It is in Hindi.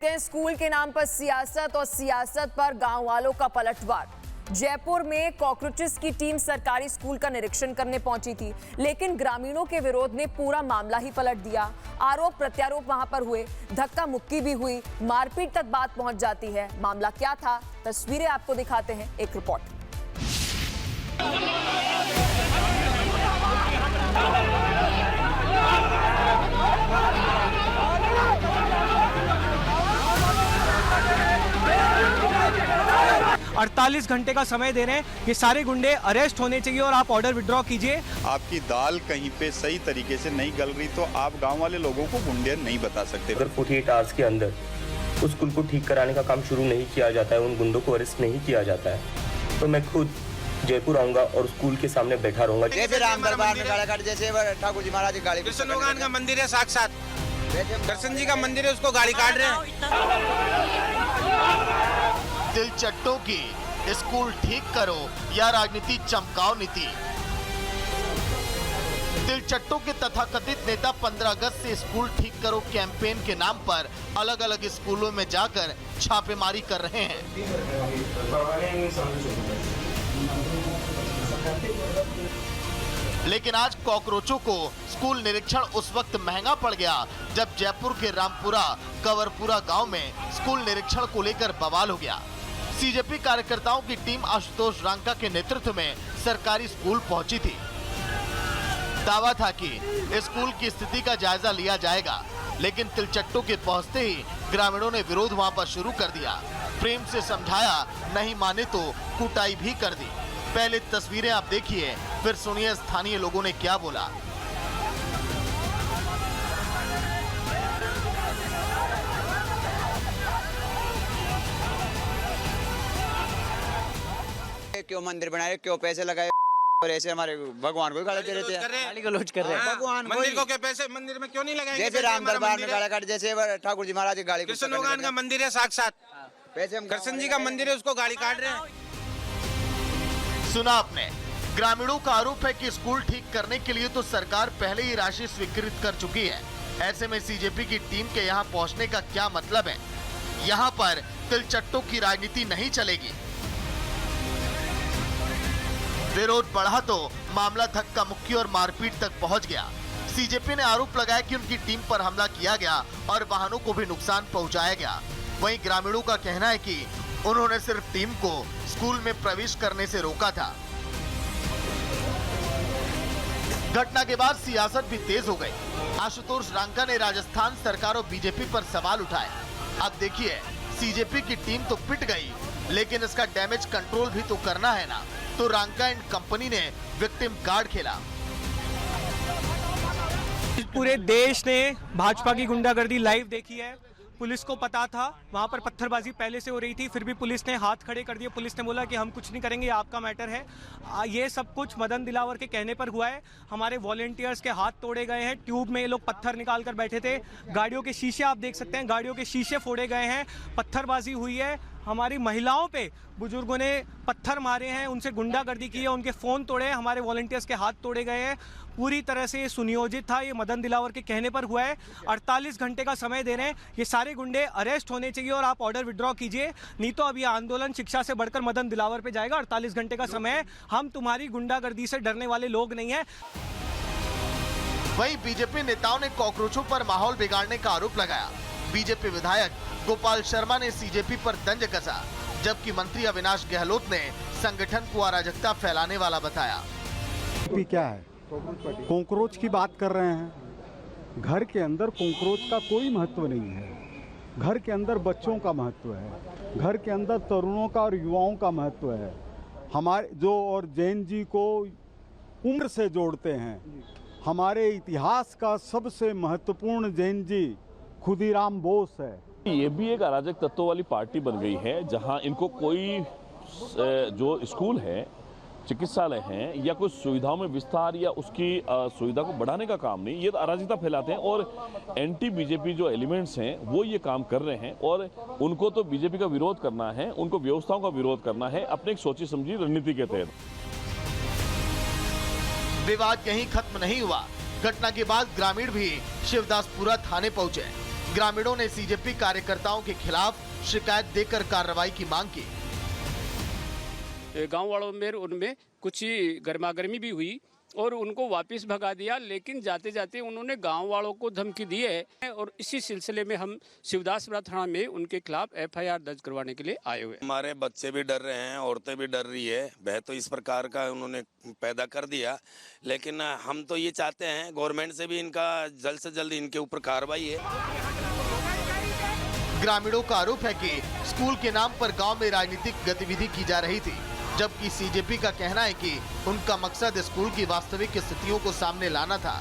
स्कूल के नाम पर सियासत और सियासत पर गांव वालों का पलटवार। जयपुर में कॉकरोचेस की टीम सरकारी स्कूल का निरीक्षण करने पहुंची थी, लेकिन ग्रामीणों के विरोध ने पूरा मामला ही पलट दिया। आरोप प्रत्यारोप वहां पर हुए, धक्का मुक्की भी हुई, मारपीट तक बात पहुंच जाती है। मामला क्या था, तस्वीरें आपको दिखाते हैं, एक रिपोर्ट। 48 घंटे का समय दे रहे हैं। ये सारे गुंडे अरेस्ट होने चाहिए और आप ऑर्डर विड्रॉ कीजिए। आपकी दाल कहीं पे सही तरीके से नहीं गल रही तो आप गांव वाले लोगों को गुंडे नहीं बता सकते। अगर 48 आवर्स के अंदर उस स्कूल को ठीक कराने का काम शुरू नहीं किया जाता है, उन गुंडों को अरेस्ट नहीं किया जाता है, तो मैं खुद जयपुर आऊंगा और स्कूल के सामने बैठा रहूंगा। जैसे राम दरबार में गाड़ी काट, जैसे ठाकुर जी महाराज की गाड़ी, कृष्ण भगवान का मंदिर है, साक्षात कृष्ण जी का मंदिर है, उसको गाड़ी काट रहे हैं। दिलचट्टों की स्कूल ठीक करो या राजनीति चमकाओ नीति। दिलचट्टों के तथाकथित नेता 15 अगस्त से स्कूल ठीक करो कैंपेन के नाम पर अलग अलग स्कूलों में जाकर छापेमारी कर रहे हैं। लेकिन आज कॉकरोचों को स्कूल निरीक्षण उस वक्त महंगा पड़ गया जब जयपुर के रामपुरा कंवरपुरा गांव में स्कूल निरीक्षण को लेकर बवाल हो गया। सीजेपी कार्यकर्ताओं की टीम आशुतोष रांका के नेतृत्व में सरकारी स्कूल पहुंची थी। दावा था कि स्कूल की स्थिति का जायजा लिया जाएगा, लेकिन तिलचट्टों के पहुंचते ही ग्रामीणों ने विरोध वहां पर शुरू कर दिया। प्रेम से समझाया, नहीं माने तो कुटाई भी कर दी। पहले तस्वीरें आप देखिए, फिर सुनिए स्थानीय लोगों ने क्या बोला। क्यों मंदिर बनाए, क्यों पैसे लगाए, और ऐसे हमारे भगवान को गाली दे रहे थे, गाली गलौज कर रहे हैं। भगवान मंदिर को क्या पैसे मंदिर में क्यों नहीं लगाए? जैसे राम दरबार में गाड़ी काट, जैसे ठाकुर जी महाराज की गाड़ी, कृष्ण भगवान का मंदिर है, साक्षात कृष्ण जी का मंदिर है, उसको गाड़ी काट रहे हैं। सुना आपने, ग्रामीणों का आरोप है कि स्कूल ठीक करने के लिए तो सरकार पहले ही राशि स्वीकृत कर चुकी है। ऐसे में सीजेपी की टीम के यहाँ पहुँचने का क्या मतलब है? यहाँ पर तिलचट्टों की राजनीति नहीं चलेगी। विरोध बढ़ा तो मामला धक्का मुक्की और मारपीट तक पहुंच गया। सीजेपी ने आरोप लगाया कि उनकी टीम पर हमला किया गया और वाहनों को भी नुकसान पहुंचाया गया। वहीं ग्रामीणों का कहना है कि उन्होंने सिर्फ टीम को स्कूल में प्रवेश करने से रोका था। घटना के बाद सियासत भी तेज हो गई। आशुतोष रांका ने राजस्थान सरकार और बीजेपी पर सवाल उठाए। अब देखिए, सीजेपी की टीम तो पिट गई, लेकिन इसका डैमेज कंट्रोल भी तो करना है ना। तो रांका एंड कंपनी ने विक्टिम कार्ड खेला। पूरे देश ने भाजपा की गुंडागर्दी लाइव देखी है। पुलिस को पता था, वहां पर पत्थरबाजी पहले से हो रही थी, फिर भी पुलिस ने हाथ खड़े कर दिए। पुलिस ने बोला कि हम कुछ नहीं करेंगे, आपका मैटर है। ये सब कुछ मदन दिलावर के कहने पर हुआ है। हमारे वॉलंटियर्स के हाथ तोड़े गए हैं, ट्यूब में ये लोग पत्थर निकाल कर बैठे थे। गाड़ियों के शीशे आप देख सकते हैं, गाड़ियों के शीशे फोड़े गए हैं, पत्थरबाजी हुई है। हमारी महिलाओं पे बुजुर्गों ने पत्थर मारे हैं, उनसे गुंडागर्दी की है, उनके फोन तोड़े हैं, हमारे वॉलंटियर्स के हाथ तोड़े गए हैं। पूरी तरह से ये सुनियोजित था, ये मदन दिलावर के कहने पर हुआ है। 48 घंटे का समय दे रहे हैं। ये सारे गुंडे अरेस्ट होने चाहिए और आप ऑर्डर विड्रॉ कीजिए, नहीं तो अभी आंदोलन शिक्षा से बढ़कर मदन दिलावर पे जाएगा। 48 घंटे का समय है, हम तुम्हारी गुंडागर्दी से डरने वाले लोग नहीं है। वहीं बीजेपी नेताओं ने कॉकरोचों पर माहौल बिगाड़ने का आरोप लगाया। बीजेपी विधायक गोपाल शर्मा ने सीजेपी पर तंज कसा, जबकि मंत्री अविनाश गहलोत ने संगठन को अराजकता फैलाने वाला बताया। क्या है, कॉकरोच की बात कर रहे हैं। घर के अंदर कॉकरोच का कोई महत्व नहीं है। घर के अंदर बच्चों का महत्व है, घर के अंदर तरुणों का और युवाओं का महत्व है। हमारे जो और जैन जी को उम्र से जोड़ते हैं। हमारे इतिहास का सबसे महत्वपूर्ण जैन जी खुदीराम बोस है। ये भी एक अराजक तत्वों वाली पार्टी बन गई है, जहां इनको कोई जो स्कूल है, चिकित्सालय हैं या कोई सुविधाओं में विस्तार या उसकी सुविधा को बढ़ाने का काम नहीं, ये अराजकता फैलाते हैं। और एंटी बीजेपी जो एलिमेंट्स हैं वो ये काम कर रहे हैं और उनको तो बीजेपी का विरोध करना है, उनको व्यवस्थाओं का विरोध करना है अपने एक सोची समझी रणनीति के तहत। विवाद यहीं खत्म नहीं हुआ। घटना के बाद ग्रामीण भी शिवदासपुरा थाने पहुंचे। ग्रामीणों ने सीजेपी कार्यकर्ताओं के खिलाफ शिकायत देकर कार्रवाई की मांग की। गांव वालों में उनमें कुछ गर्मागर्मी भी हुई और उनको वापस भगा दिया, लेकिन जाते जाते उन्होंने गांव वालों को धमकी दी है और इसी सिलसिले में हम शिवदासपुरा थाना में उनके खिलाफ एफआईआर दर्ज करवाने के लिए आए हुए हैं। हमारे बच्चे भी डर रहे हैं, औरतें भी डर रही है। भय तो इस प्रकार का उन्होंने पैदा कर दिया, लेकिन हम तो ये चाहते हैं गवर्नमेंट से भी इनका जल्द से जल्द इनके ऊपर कार्रवाई है। ग्रामीणों का आरोप है कि स्कूल के नाम पर गांव में राजनीतिक गतिविधि की जा रही थी, जबकि सीजेपी का कहना है कि उनका मकसद स्कूल की वास्तविक स्थितियों को सामने लाना था।